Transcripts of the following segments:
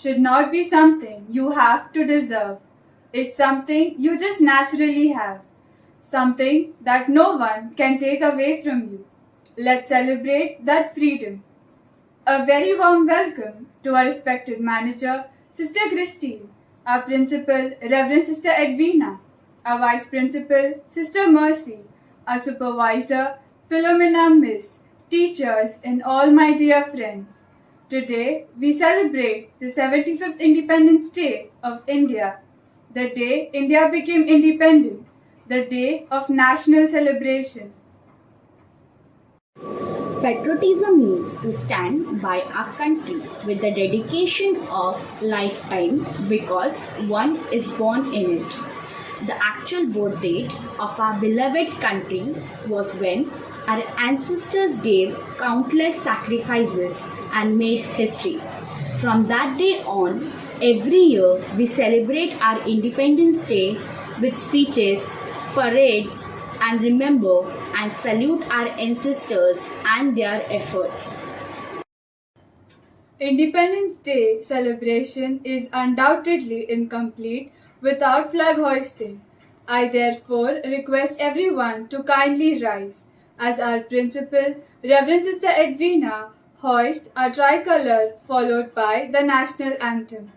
should not be something you have to deserve. It's something you just naturally have. Something that no one can take away from you. Let's celebrate that freedom. A very warm welcome to our respected manager, Sister Christine, our principal, Reverend Sister Edwina, our vice principal, Sister Mercy, our supervisor, Philomena Miss, teachers, and all my dear friends. Today, we celebrate the 75th Independence Day of India, the day India became independent, the day of national celebration. Patriotism means to stand by our country with the dedication of lifetime because one is born in it. The actual birth date of our beloved country was when our ancestors gave countless sacrifices and made history. From that day on, every year we celebrate our Independence Day with speeches, parades, and remember and salute our ancestors and their efforts. Independence Day celebration is undoubtedly incomplete without flag hoisting. I therefore request everyone to kindly rise as our principal, Reverend Sister Edwina, hoist a tricolour followed by the national anthem.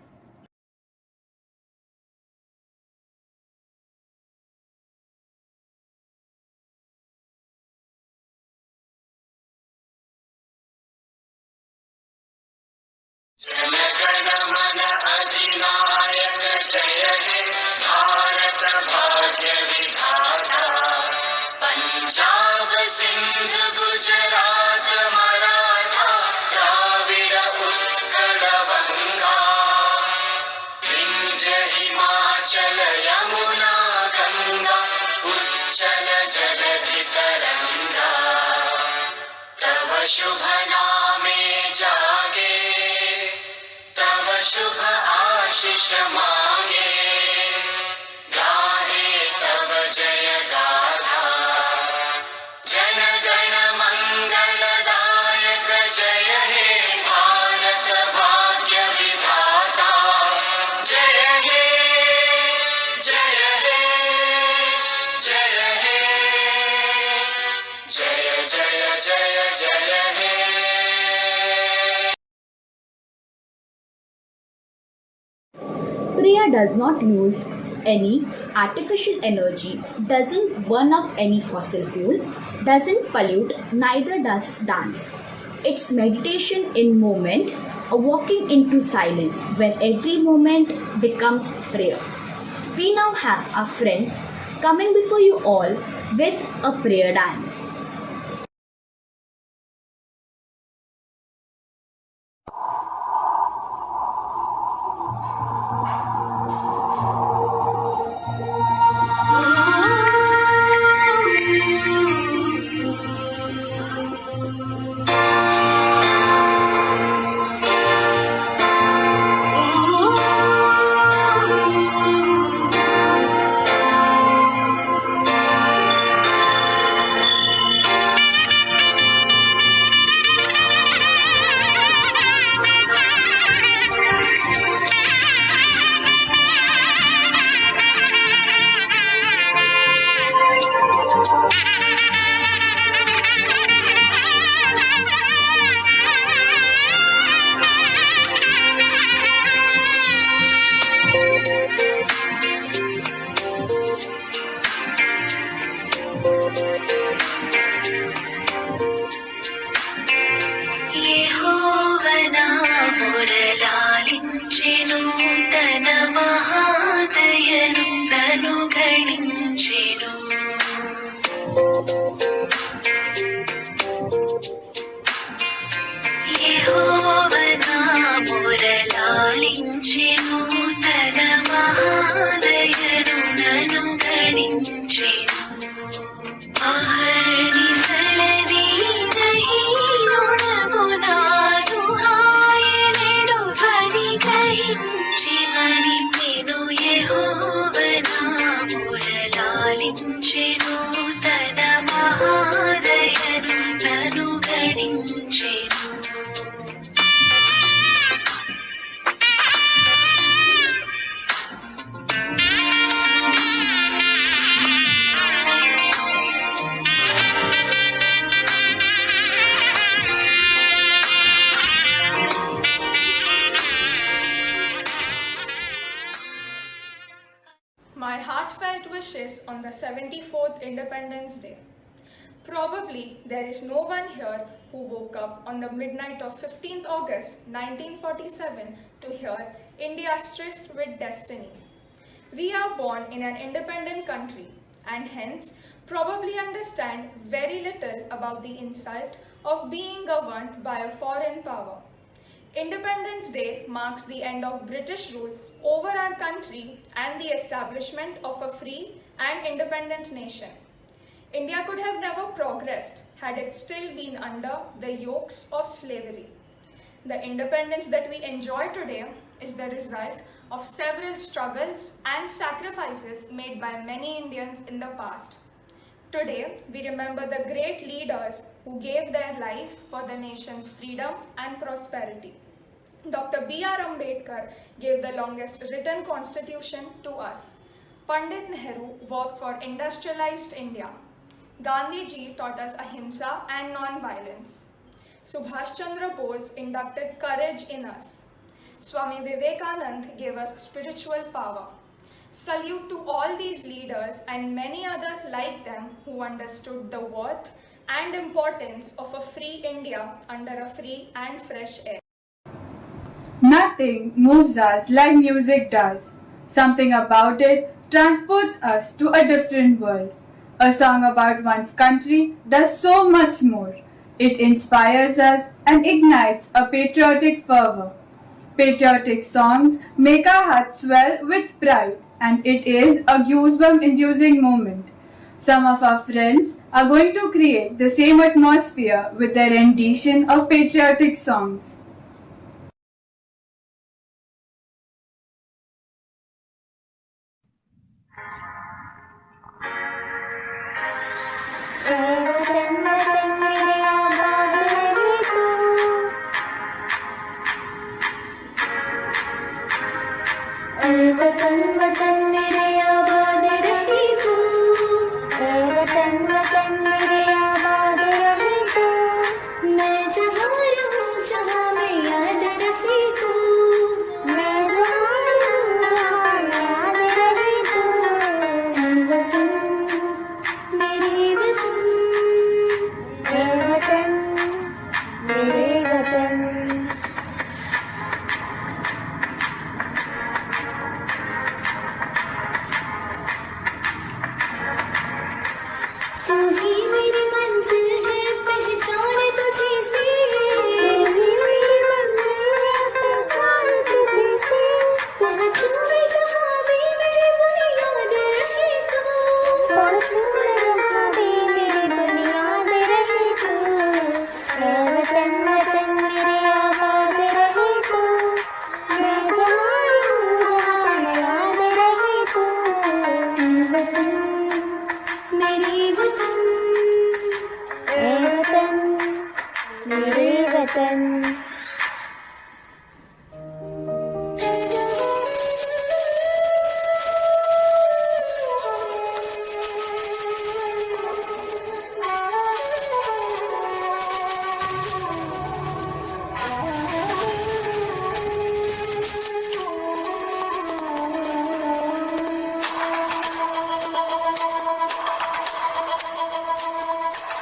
जनगण मन अधिनायक जय हे भारत भाग्य विधाता पंजाब सिंध गुजरात मराठा द्राविड़ उत्कल बंगा विंध्य हिमाचल यमुना गंगा उच्चल जलधि तरंगा तव शुभ नामे जागे शुभ आशीष मांगे गाहे तब जय गाथा जन गण मंगलदायक जय हे भारत भाग्य विधाता जय हे जय हे जय हे जय जय जय जय हे Priya does not use any artificial energy, doesn't burn up any fossil fuel, doesn't pollute, neither does dance. It's meditation in moment, a walking into silence when every moment becomes prayer. We now have our friends coming before you all with a prayer dance. heartfelt wishes on the 74th Independence Day. Probably there is no one here who woke up on the midnight of 15th August 1947 to hear India's tryst with destiny. We are born in an independent country and hence probably understand very little about the insult of being governed by a foreign power. Independence Day marks the end of British rule over our country and the establishment of a free and independent nation. India could have never progressed had it still been under the yokes of slavery. The independence that we enjoy today is the result of several struggles and sacrifices made by many Indians in the past. Today, we remember the great leaders who gave their life for the nation's freedom and prosperity. Dr. B.R. Ambedkar gave the longest written constitution to us. Pandit Nehru worked for industrialized India. Gandhiji taught us ahimsa and non-violence. Subhash Chandra Bose inducted courage in us. Swami Vivekanand gave us spiritual power. Salute to all these leaders and many others like them who understood the worth and importance of a free India under a free and fresh air. Nothing moves us like music does. Something about it transports us to a different world. A song about one's country does so much more. It inspires us and ignites a patriotic fervor. Patriotic songs make our hearts swell with pride, and it is a goosebump-inducing moment. Some of our friends are going to create the same atmosphere with their rendition of patriotic songs. वतन वतन मेरे आबाद रही तू, वतन वतन मेरे आबाद रही तू, मैं जहाँ रहूँ जहाँ में याद रही तू, मैं जहाँ रहूँ जहाँ में याद रही तू, वतन मेरे वतन, वतन मेरे वतन।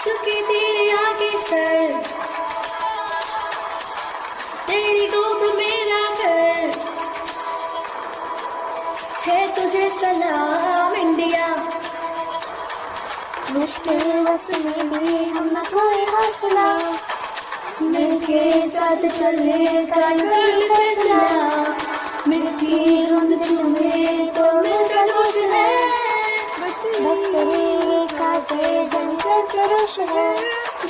झुके तेरे आगे सर, तेरी गोद मेरा घर है, तुझे सलाम इंडिया। मुश्किल वक्त में भी हम न खोए हौसला, मिलके साथ चलने का ये फैसला, मिलकी हम चुमे तो मिलकर रोज है, बस तेरे खाते जन सरफरोश है,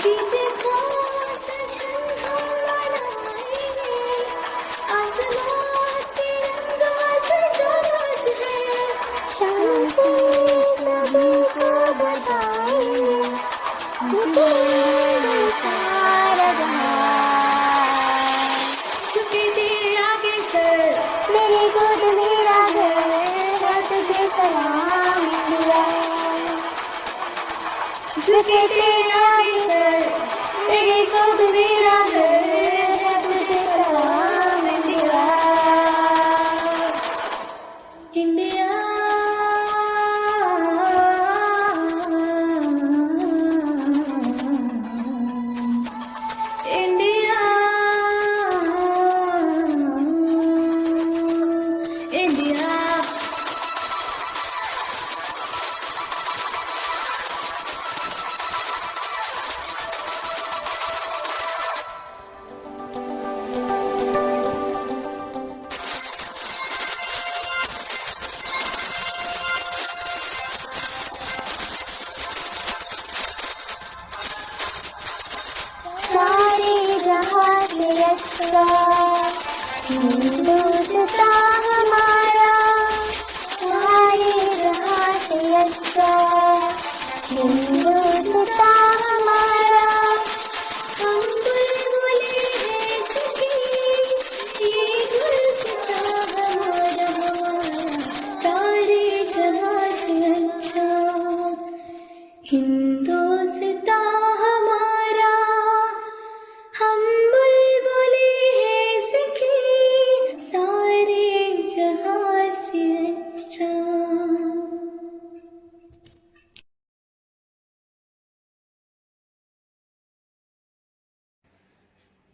जीते को जश्न हम मनाएंगे, आसमां तिरंगा से जो रोज है, शान से सभी को बताएंगे, तेरे सारा जहां। झुके तेरे आगे सर, मेरी गोद मेरा घर है, तुझे सलाम इंडिया। झुके तेरे आगे सर, तेरी गोद मेरा घर है, तुझे सलाम India. India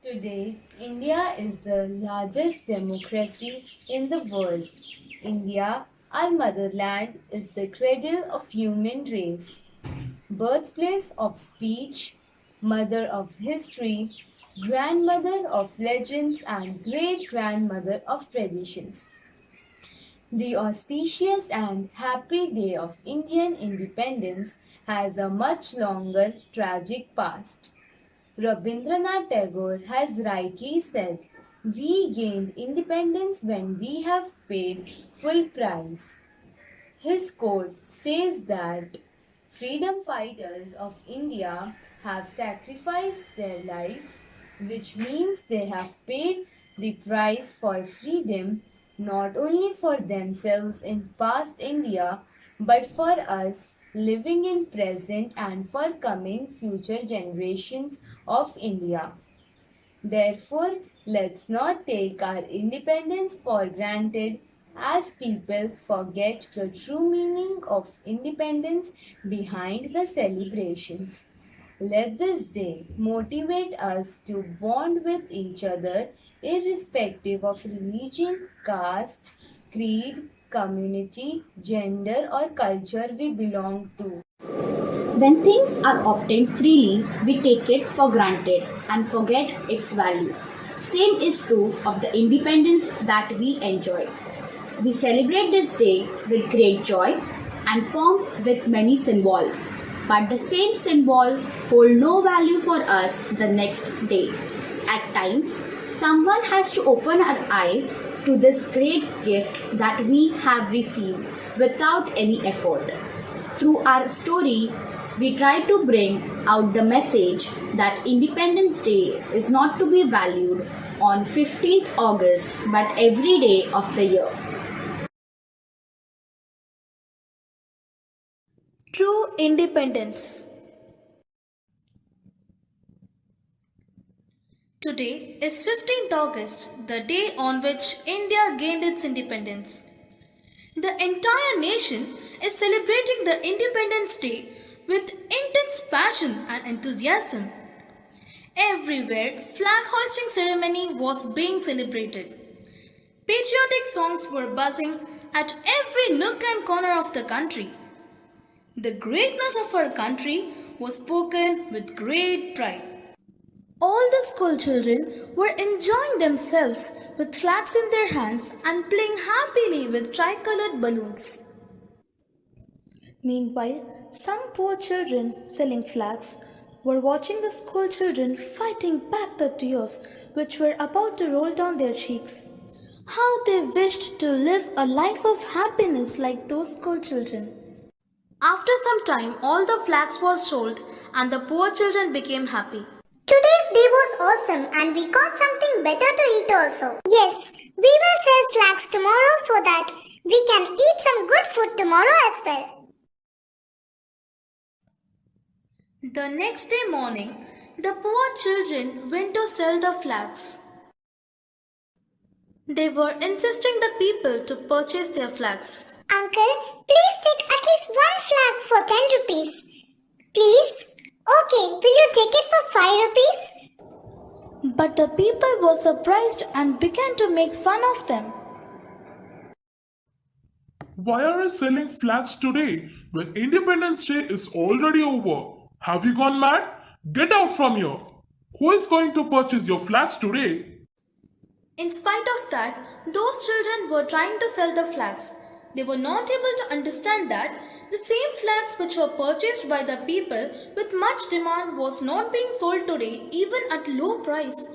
Today, India is the largest democracy in the world. India, our motherland, is the cradle of human race, birthplace of speech, mother of history, grandmother of legends, and great grandmother of traditions. The auspicious and happy day of Indian independence has a much longer tragic past. Rabindranath Tagore has rightly said, "We gained independence when we have paid full price." His quote says that freedom fighters of India have sacrificed their lives, which means they have paid the price for freedom not only for themselves in past India but for us living in present and for coming future generations of India. Therefore, let's not take our independence for granted as people forget the true meaning of independence behind the celebrations. Let this day motivate us to bond with each other irrespective of religion, caste, creed, community, gender, or culture we belong to. When things are obtained freely, we take it for granted and forget its value. Same is true of the independence that we enjoy. We celebrate this day with great joy and pomp with many symbols, but the same symbols hold no value for us the next day. At times, someone has to open our eyes to this great gift that we have received without any effort. Through our story, we try to bring out the message that Independence Day is not to be valued on 15th August but every day of the year. True independence. Today is 15th August, the day on which India gained its independence. The entire nation is celebrating the Independence Day with intense passion and enthusiasm. Everywhere, flag hoisting ceremony was being celebrated. Patriotic songs were buzzing at every nook and corner of the country. The greatness of our country was spoken with great pride. All the school children were enjoying themselves with flags in their hands and playing happily with tricolored balloons. Meanwhile, some poor children selling flags were watching the school children fighting back the tears which were about to roll down their cheeks. How they wished to live a life of happiness like those school children. After some time, all the flags were sold and the poor children became happy. Today's day was awesome and we got something better to eat also. Yes, we will sell flags tomorrow so that we can eat some good food tomorrow as well. The next day morning, the poor children went to sell the flags. They were insisting the people to purchase their flags. Uncle, please take at least one flag for 10 rupees. Please? Okay, will you take it for 5 rupees? But the people were surprised and began to make fun of them. Why are you selling flags today when Independence Day is already over? Have you gone mad? Get out from here! Who is going to purchase your flags today? In spite of that, those children were trying to sell the flags. They were not able to understand that the same flags which were purchased by the people with much demand was not being sold today even at low price.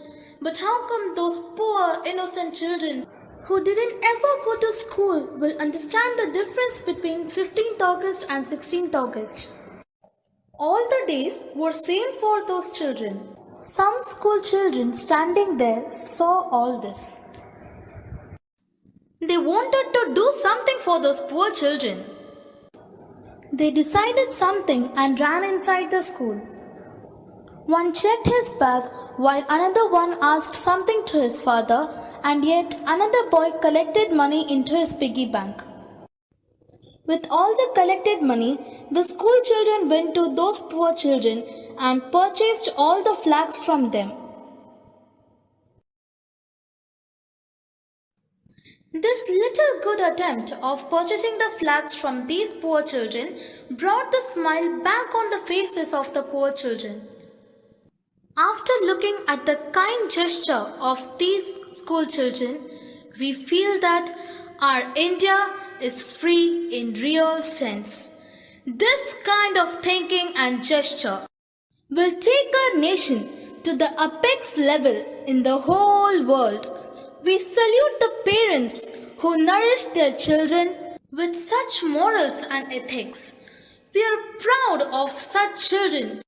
But how come those poor innocent children who didn't ever go to school will understand the difference between 15th August and 16th August? All the days were same for those children. Some school children standing there saw all this. They wanted to do something for those poor children. They decided something and ran inside the school. One checked his bag while another one asked something to his father, and yet another boy collected money into his piggy bank. With all the collected money, the school children went to those poor children and purchased all the flags from them. This little good attempt of purchasing the flags from these poor children brought the smile back on the faces of the poor children. After looking at the kind gesture of these school children, we feel that our India is free in real sense. This kind of thinking and gesture will take our nation to the apex level in the whole world. We salute the parents who nourish their children with such morals and ethics. We are proud of such children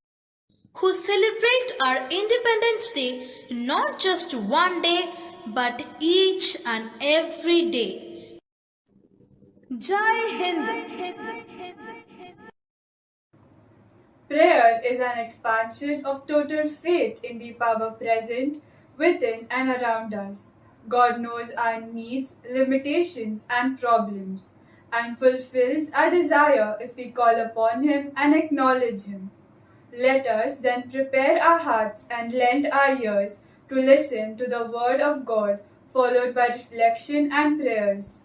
who celebrate our Independence Day not just one day but each and every day. Jai Hind. Prayer is an expansion of total faith in the power present within and around us. God knows our needs, limitations, and problems, and fulfills our desire if we call upon Him and acknowledge Him. Let us then prepare our hearts and lend our ears to listen to the Word of God, followed by reflection and prayers.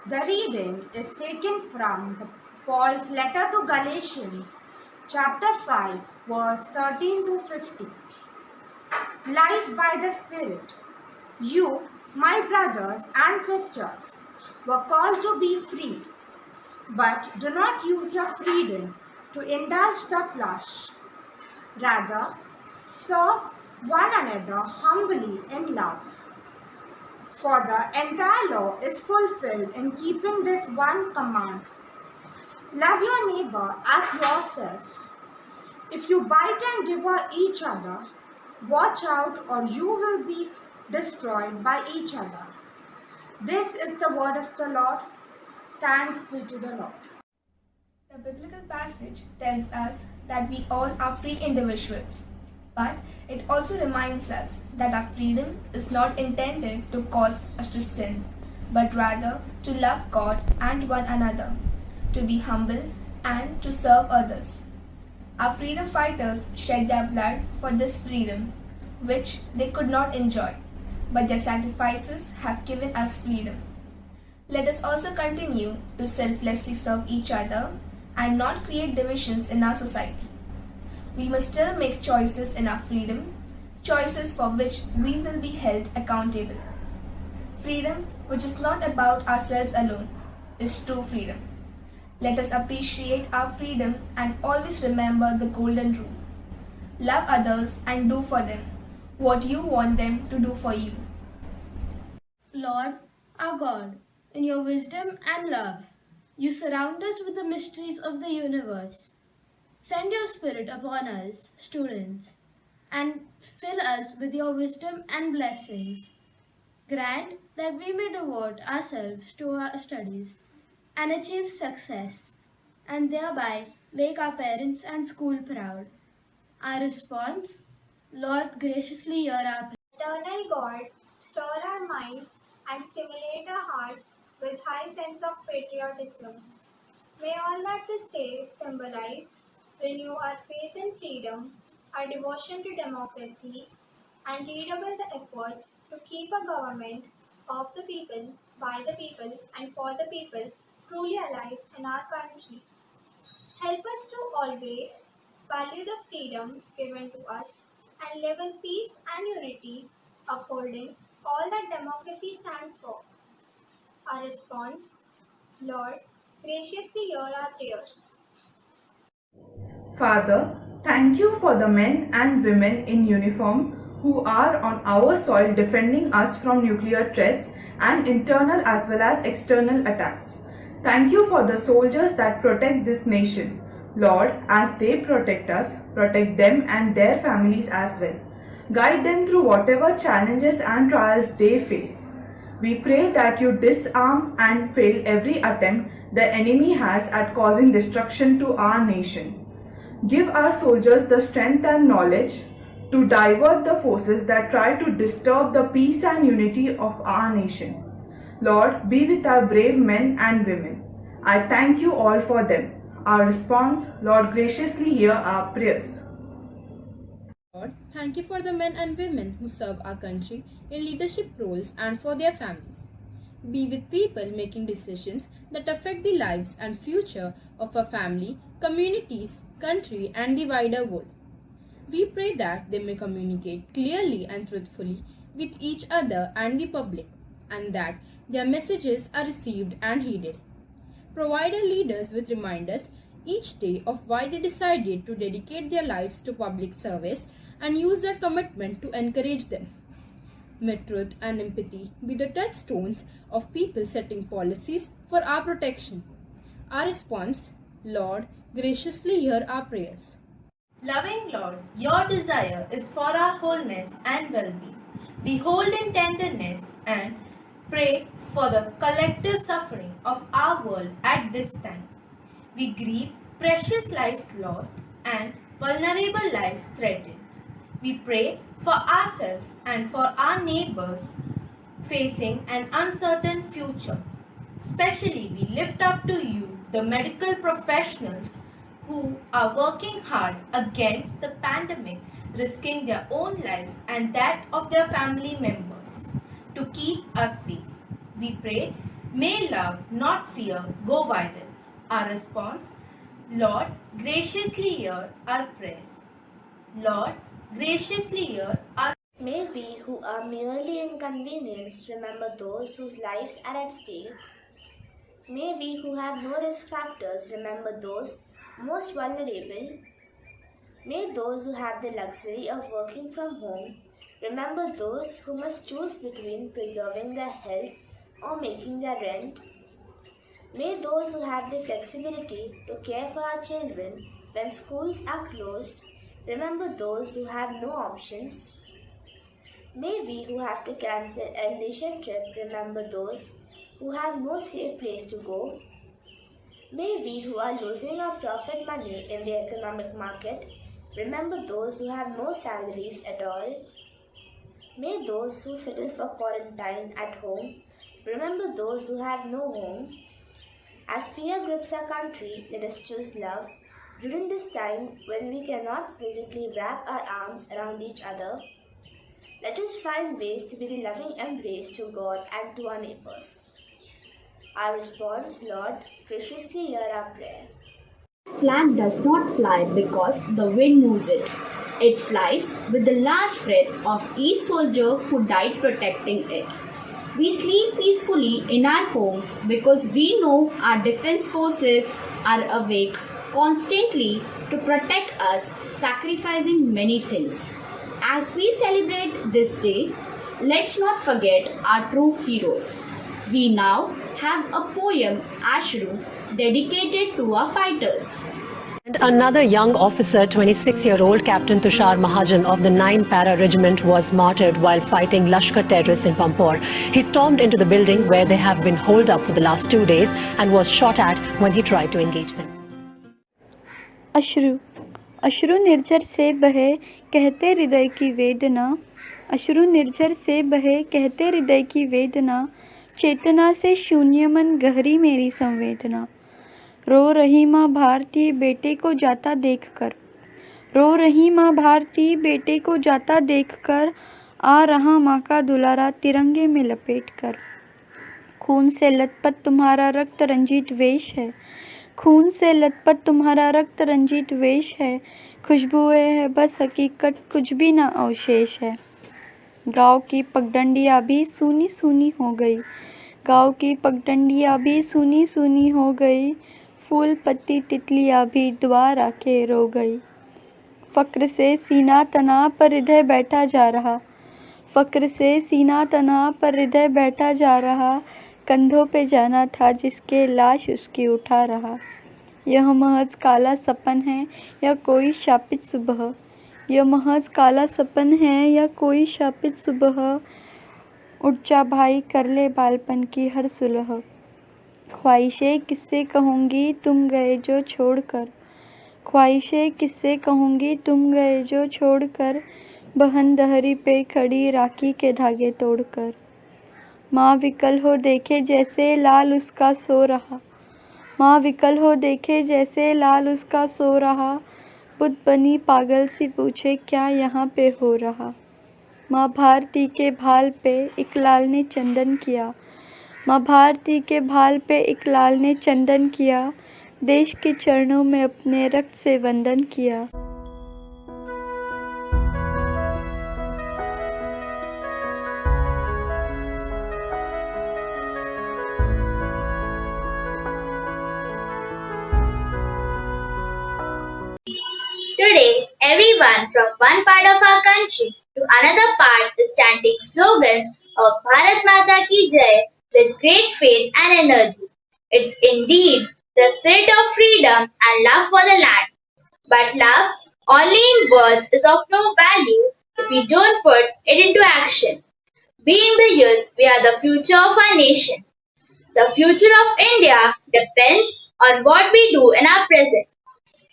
The reading is taken from Paul's letter to Galatians, chapter 5, verse 13 to 15. Life by the Spirit. You, my brothers and sisters, were called to be free, but do not use your freedom to indulge the flesh. Rather, serve one another humbly in love. For the entire law is fulfilled in keeping this one command: love your neighbor as yourself. If you bite and devour each other, watch out or you will be destroyed by each other. This is the word of the Lord. Thanks be to the Lord. The biblical passage tells us that we all are free individuals, but it also reminds us that our freedom is not intended to cause us to sin, but rather to love God and one another, to be humble and to serve others. Our freedom fighters shed their blood for this freedom, which they could not enjoy, but their sacrifices have given us freedom. Let us also continue to selflessly serve each other and not create divisions in our society. We must still make choices in our freedom, choices for which we will be held accountable. Freedom, which is not about ourselves alone, is true freedom. Let us appreciate our freedom and always remember the golden rule. Love others and do for them what you want them to do for you. Lord, our God, in your wisdom and love, you surround us with the mysteries of the universe. Send your Spirit upon us, students, and fill us with your wisdom and blessings. Grant that we may devote ourselves to our studies and achieve success, and thereby make our parents and school proud. Our response: Lord, graciously hear our prayer. Eternal God, stir our minds and stimulate our hearts with high sense of patriotism. May all that this day symbolize renew our faith in freedom, our devotion to democracy, and redouble the efforts to keep a government of the people, by the people, and for the people truly alive in our country. Help us to always value the freedom given to us and live in peace and unity, upholding all that democracy stands for. Our response: Lord, graciously hear our prayers. Father, thank you for the men and women in uniform who are on our soil defending us from nuclear threats and internal as well as external attacks. Thank you for the soldiers that protect this nation. Lord, as they protect us, protect them and their families as well. Guide them through whatever challenges and trials they face. We pray that you disarm and fail every attempt the enemy has at causing destruction to our nation. Give our soldiers the strength and knowledge to divert the forces that try to disturb the peace and unity of our nation. Lord, be with our brave men and women. I thank you all for them. Our response: Lord, graciously hear our prayers. Lord, thank you for the men and women who serve our country in leadership roles and for their families. Be with people making decisions that affect the lives and future of our family, communities, country, and the wider world. We pray that they may communicate clearly and truthfully with each other and the public, and that their messages are received and heeded. Provide our leaders with reminders each day of why they decided to dedicate their lives to public service and use their commitment to encourage them. May truth and empathy be the touchstones of people setting policies for our protection. Our response, Lord, graciously hear our prayers. Loving Lord, your desire is for our wholeness and well-being. Behold in tenderness and pray for the collective suffering of our world at this time. We grieve precious lives lost and vulnerable lives threatened. We pray for ourselves and for our neighbors facing an uncertain future. Especially we lift up to you the medical professionals who are working hard against the pandemic, risking their own lives and that of their family members to keep us safe. We pray, may love, not fear, go viral. Our response, Lord, graciously hear our prayer. Lord, graciously hear our May we who are merely inconvenienced remember those whose lives are at stake. May we who have no risk factors remember those most vulnerable. May those who have the luxury of working from home remember those who must choose between preserving their health or making their rent. May those who have the flexibility to care for our children when schools are closed remember those who have no options. May we who have to cancel a leisure trip remember those who have no safe place to go. May we who are losing our profit money in the economic market remember those who have no salaries at all. May those who settle for quarantine at home remember those who have no home. As fear grips our country, let us choose love during this time when we cannot physically wrap our arms around each other. Let us find ways to be the loving embrace to God and to our neighbors. Our response, Lord, graciously hear our prayer. Flag does not fly because the wind moves it. It flies with the last breath of each soldier who died protecting it. We sleep peacefully in our homes because we know our defense forces are awake constantly to protect us, sacrificing many things. As we celebrate this day, let's not forget our true heroes. We now have a poem, Ashru, dedicated to our fighters. And another young officer, 26-year-old Captain Tushar Mahajan of the 9 Para Regiment, was martyred while fighting Lashkar terrorists in Pampore. He stormed into the building where they have been holed up for the last 2 days and was shot at when he tried to engage them. अश्रु अश्रु निर्झर से बहे कहते हृदय की वेदना, अश्रु निर्झर से बहे कहते हृदय की वेदना, चेतना से शून्य मन गहरी मेरी संवेदना। रो रही माँ भारती बेटे को जाता देखकर, रो रही माँ भारती बेटे को जाता देखकर, आ रहा माँ का दुलारा तिरंगे में लपेट कर। खून से लथपथ तुम्हारा रक्त रंजित वेश है, खून से लथपथ तुम्हारा रक्त रंजित वेश है, खुशबुएं है बस हकीकत कुछ भी ना अवशेष है। गाँव की पगडंडियाँ भी सूनी सूनी हो गई, गाँव की पगडंडियाँ भी सूनी सूनी हो गई, फूल पत्ती तितलियाँ भी दुआ राखे रो गई। फ़क्र से सीना तना पर हृदय बैठा जा रहा, फ़क्र से सीना तना पर हृदय बैठा जा रहा, कंधों पे जाना था जिसके लाश उसकी उठा रहा। यह महज काला सपन है या कोई शापित सुबह, यह महज काला सपन है या कोई शापित सुबह, उठ जा भाई कर ले बालपन की हर सुलह। ख्वाहिशें किससे कहूँगी तुम गए जो छोड़कर, ख्वाहिशें किससे कहूँगी तुम गए जो छोड़कर, बहन दहरी पे खड़ी राखी के धागे तोड़कर। माँ विकल हो देखे जैसे लाल उसका सो रहा, माँ विकल हो देखे जैसे लाल उसका सो रहा, बुत बनी पागल सी पूछे क्या यहाँ पे हो रहा। माँ भारती के भाल पे एक लाल ने चंदन किया। माँ भारती के भाल पे एक लाल ने चंदन किया। देश के चरणों में अपने रक्त से वंदन किया। Today, everyone from one part of our country to another part is chanting slogans of Bharat Mata Ki Jai with great faith and energy. It's indeed the spirit of freedom and love for the land. But love, only in words, is of no value if we don't put it into action. Being the youth, we are the future of our nation. The future of India depends on what we do in our present.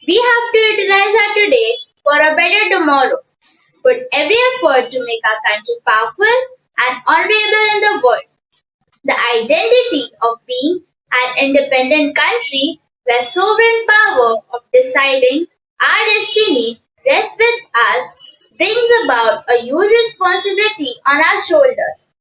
We have to utilize our today for a better tomorrow. Put every effort to make our country powerful and honorable in the world. The identity of being an independent country where sovereign power of deciding our destiny rests with us brings about a huge responsibility on our shoulders.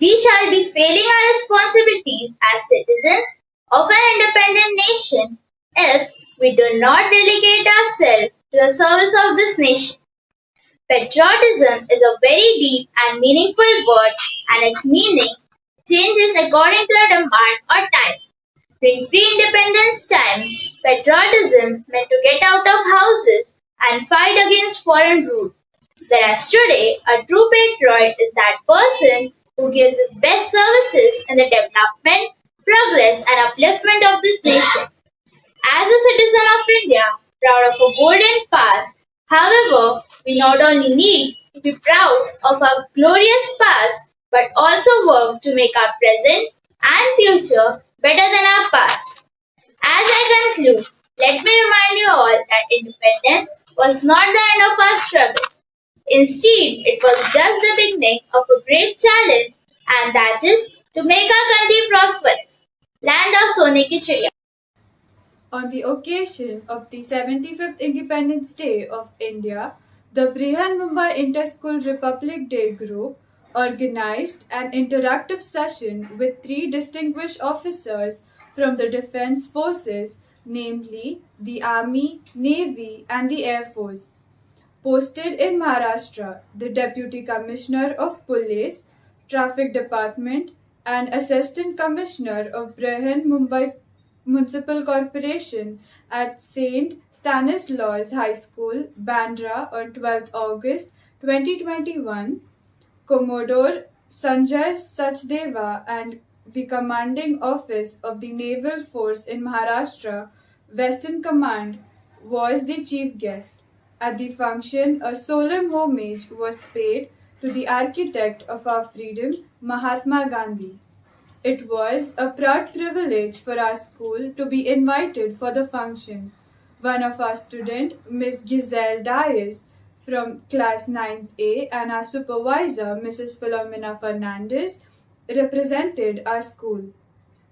We shall be failing our responsibilities as citizens of an independent nation if we do not delegate ourselves to the service of this nation. Patriotism is a very deep and meaningful word, and its meaning changes according to the demand or time. During pre-independence time, patriotism meant to get out of houses and fight against foreign rule. Whereas today, a true patriot is that person who gives his best services in the development, progress and upliftment of this nation. As a citizen of India, proud of a golden past, however, we not only need to be proud of our glorious past, but also work to make our present and future better than our past. As I conclude, let me remind you all that independence was not the end of our struggle. Instead, it was just the beginning of a great challenge, and that is to make our country prosperous. Land of Sone Ki Chiriya. On the occasion of the 75th Independence Day of India, the Brihan Mumbai Inter-School Republic Day group organized an interactive session with 3 distinguished officers from the Defence Forces, namely the Army, Navy and the Air Force. Posted in Maharashtra, the Deputy Commissioner of Police, Traffic Department and Assistant Commissioner of Brihan Mumbai Municipal Corporation at St. Stanislaus High School, Bandra on 12th August 2021, Commodore Sanjay Sachdeva and the Commanding Office of the Naval Force in Maharashtra, Western Command, was the chief guest. At the function, a solemn homage was paid to the architect of our freedom, Mahatma Gandhi. It was a proud privilege for our school to be invited for the function. One of our students, Ms. Giselle Dias, from class 9th A, and our supervisor, Mrs. Philomena Fernandez, represented our school.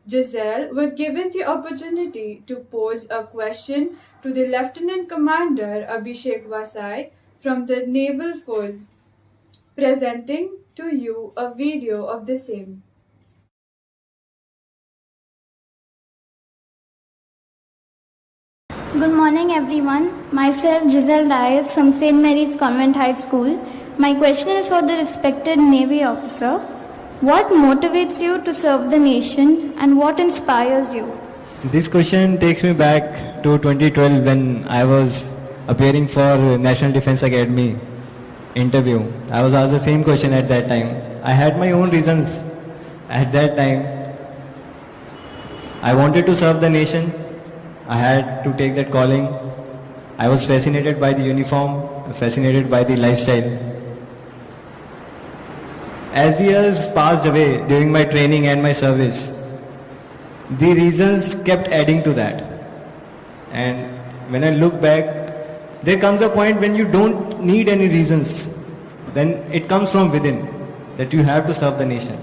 Giselle was given the opportunity to pose a question to the Lieutenant Commander Abhishek Vasai from the Naval Force, presenting to you a video of the same. Good morning everyone. Myself Giselle Dias from St. Mary's Convent High School. My question is for the respected Navy officer. What motivates you to serve the nation and what inspires you? This question takes me back to 2012 when I was appearing for National Defence Academy interview. I was asked the same question at that time. I had my own reasons at that time. I wanted to serve the nation. I had to take that calling. I was fascinated by the uniform, fascinated by the lifestyle. As the years passed away during my training and my service, the reasons kept adding to that. And when I look back, there comes a point when you don't need any reasons. Then it comes from within that you have to serve the nation.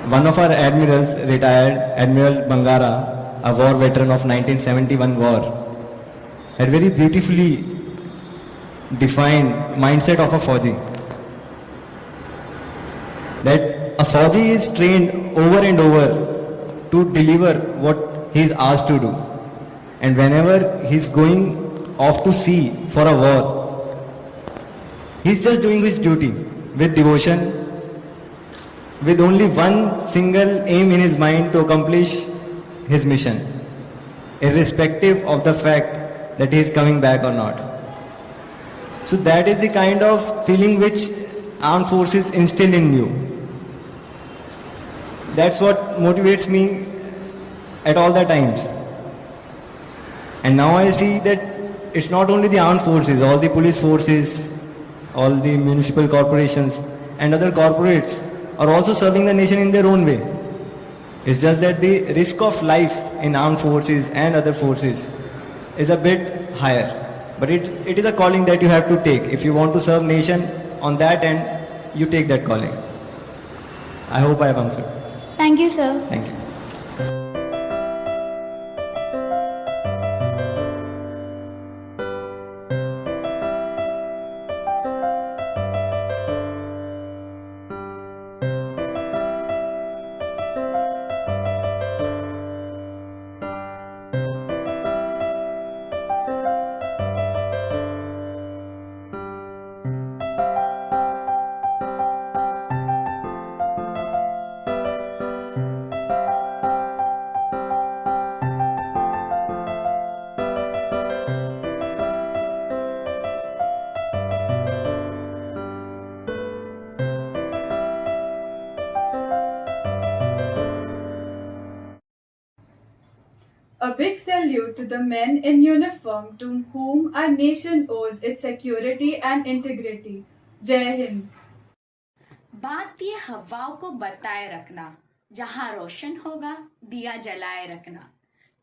One of our admirals retired, Admiral Bangara, a war veteran of 1971 war. had very beautifully defined mindset of a Fauji. That a Fauji is trained over and over to deliver what he is asked to do. And whenever he's going off to sea for a war, he's just doing his duty with devotion, with only one single aim in his mind to accomplish his mission, irrespective of the fact that he is coming back or not. So that is the kind of feeling which armed forces instill in you. That's what motivates me at all the times. And now I see that it's not only the armed forces, all the police forces, all the municipal corporations and other corporates are also serving the nation in their own way. It's just that the risk of life in armed forces and other forces is a bit higher. But it is a calling that you have to take. If you want to serve nation on that end, you take that calling. I hope I have answered. Thank you, sir. Thank you. A big salute to the men in uniform to whom our nation owes its security and integrity. Jai Hind. बात ये हवाओं को बताए रखना, जहाँ रोशन होगा दिया जलाए रखना।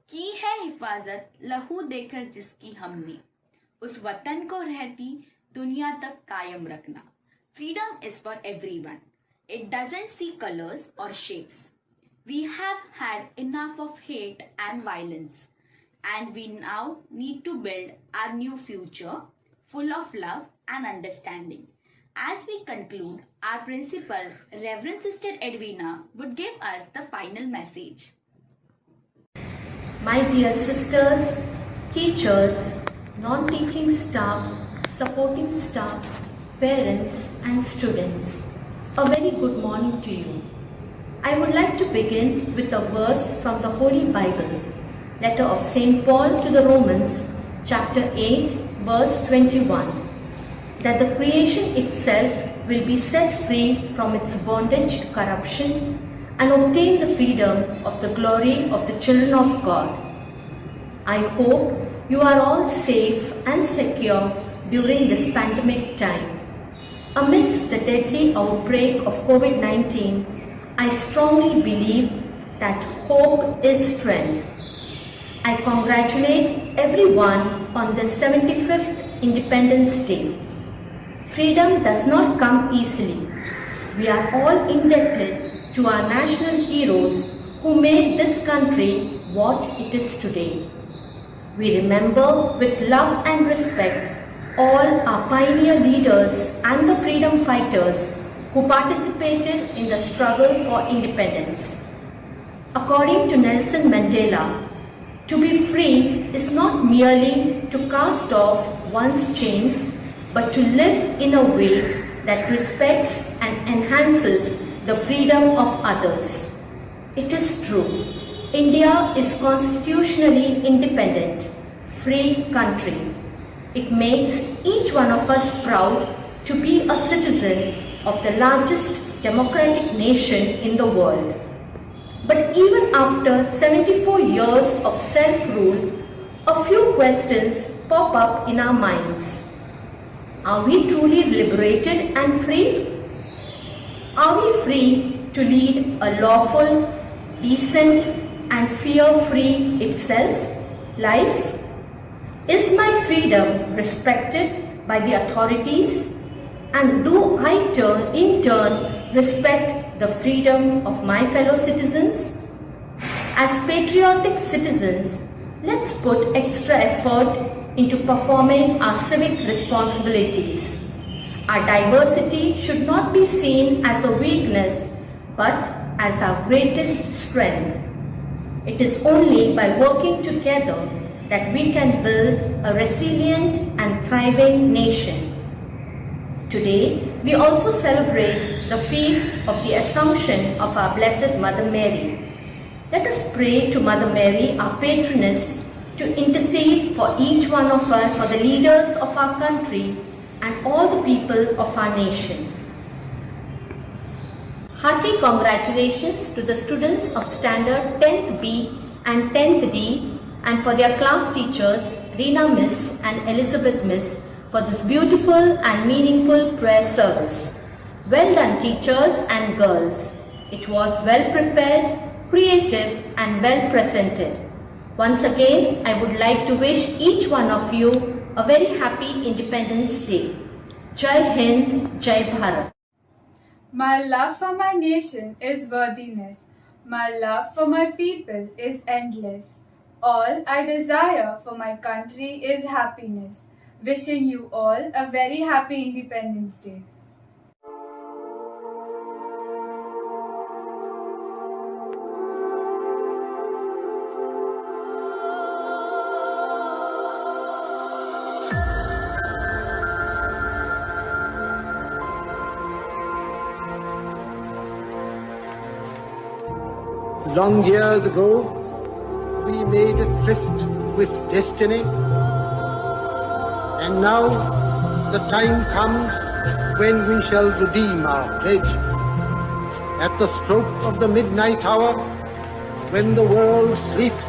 की है हिफाजत लहू देकर जिसकी हमने, उस वतन को रहती दुनिया तक कायम रखना। Freedom is for everyone. It doesn't see colors or shapes. We have had enough of hate and violence, and we now need to build our new future full of love and understanding. As we conclude, our principal, Reverend Sister Edwina, would give us the final message. My dear sisters, teachers, non-teaching staff, supporting staff, parents and students, a very good morning to you. I would like to begin with a verse from the Holy Bible, letter of St. Paul to the Romans, chapter 8, verse 21, that the creation itself will be set free from its bondage to corruption and obtain the freedom of the glory of the children of God. I hope you are all safe and secure during this pandemic time. Amidst the deadly outbreak of COVID-19, I strongly believe that hope is strength. I congratulate everyone on the 75th Independence Day. Freedom does not come easily. We are all indebted to our national heroes who made this country what it is today. We remember with love and respect all our pioneer leaders and the freedom fighters who participated in the struggle for independence. According to Nelson Mandela, to be free is not merely to cast off one's chains, but to live in a way that respects and enhances the freedom of others. It is true, India is constitutionally independent, free country. It makes each one of us proud to be a citizen of the largest democratic nation in the world. But even after 74 years of self-rule, a few questions pop up in our minds. Are we truly liberated and free? Are we free to lead a lawful, decent and fear-free itself life? Is my freedom respected by the authorities? And do I in turn respect the freedom of my fellow citizens? As patriotic citizens, let's put extra effort into performing our civic responsibilities. Our diversity should not be seen as a weakness, but as our greatest strength. It is only by working together that we can build a resilient and thriving nation. Today, we also celebrate the feast of the Assumption of our Blessed Mother Mary. Let us pray to Mother Mary, our patroness, to intercede for each one of us, for the leaders of our country and all the people of our nation. Hearty congratulations to the students of Standard 10th B and 10th D and for their class teachers, Reena Miss and Elizabeth Miss, for this beautiful and meaningful prayer service. Well done, teachers and girls. It was well prepared, creative and well presented. Once again, I would like to wish each one of you a very happy Independence Day. Jai Hind, Jai Bharat. My love for my nation is worthiness. My love for my people is endless. All I desire for my country is happiness. Wishing you all a very happy Independence Day. Long years ago, we made a tryst with destiny, and now the time comes when we shall redeem our pledge. At the stroke of the midnight hour, when the world sleeps,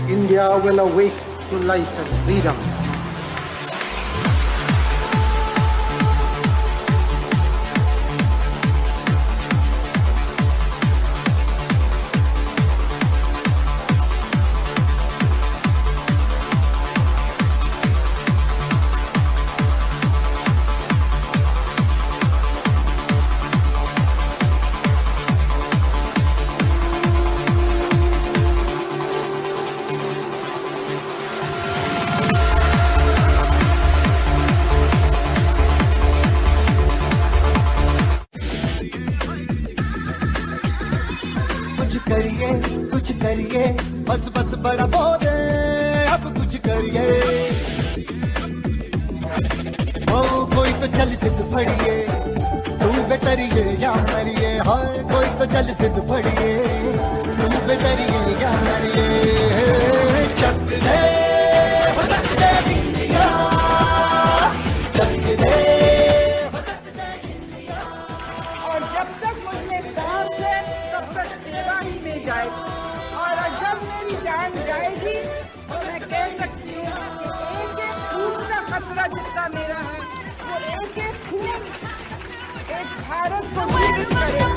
India will awake to life and freedom. कुछ करिए बस बस बड़ा बोले अब कुछ करिए ओ कोई तो चल सिद्ध फड़िए तुम बेतरिए या मरिए हाय कोई तो चल सिद्ध फड़िए तुम बेतरिए या मरिए चक दे इंडिया चक दे और जब तक मुझे सांस है तब तक सेवा ही में जाएगी और जब मेरी जान जाएगी तो मैं कह सकती हूँ कि एक एक खून का खतरा जितना मेरा है वो एक एक खून एक भारत को जीवित करेगा।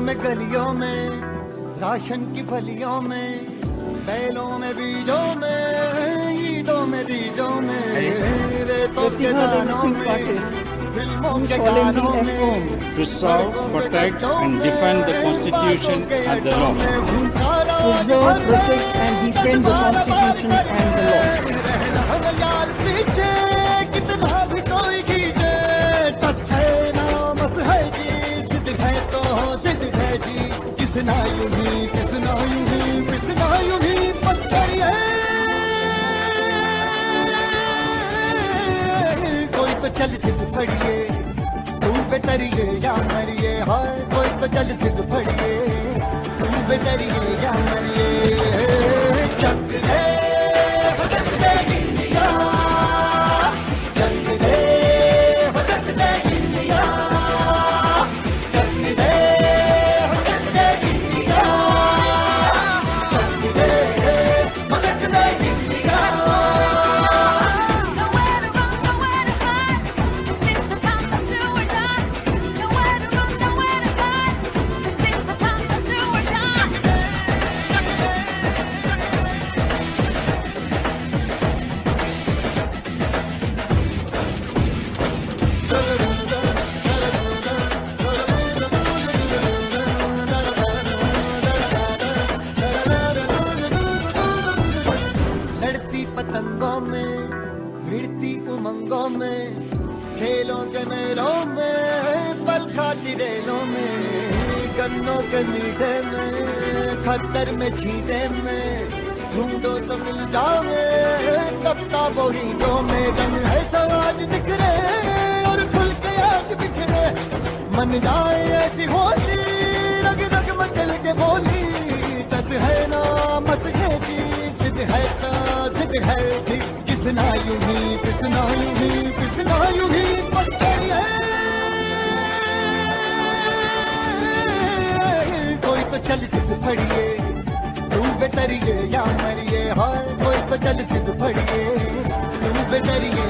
में गलियों में राशन की फलियों में बैलों में बीजों में ईदों में बीजों में रेतों के दानों में फिल्मों के गानों में to serve, protect and defend the Constitution and the law. Preserve, protect and defend the Constitution and the law. यार पीछे कितना भी कोई खींचे टस है ना मस है जी जिद है तो जिद है जी किसना यूं ही किसना यूं ही किसना यूं ही बस करिए कोई तो चल जिद फड़िए तुम बेतरिए या मरिए हाय कोई तो चल जिद फड़िए तुम बेतरिए या मरिए चक दे इंडिया चक दे इंडिया चक दे इंडिया चक दे इंडिया भिड़ती उमंगों में, खेलों के मेलों में, पल खाती रेलों में, गन्नों के मीठे में, खतर में छींटे में, ढूंढो तो मिल जावे तब वो हीरों में। रंग है समाज दिखरे और खुल के आज बिखरे, मन जाए ऐसी होली, रग रग मचल के बोली, तस है ना मस है जी, जिद है ता जिद है जी, किसना यूं ही किसना यूं ही किसना यूं ही बस गई है। कोई तो चल जिद फड़िए, तू बेतरिए या मरिए, हाय कोई तो चल जिद फड़िए, तू बेतरिए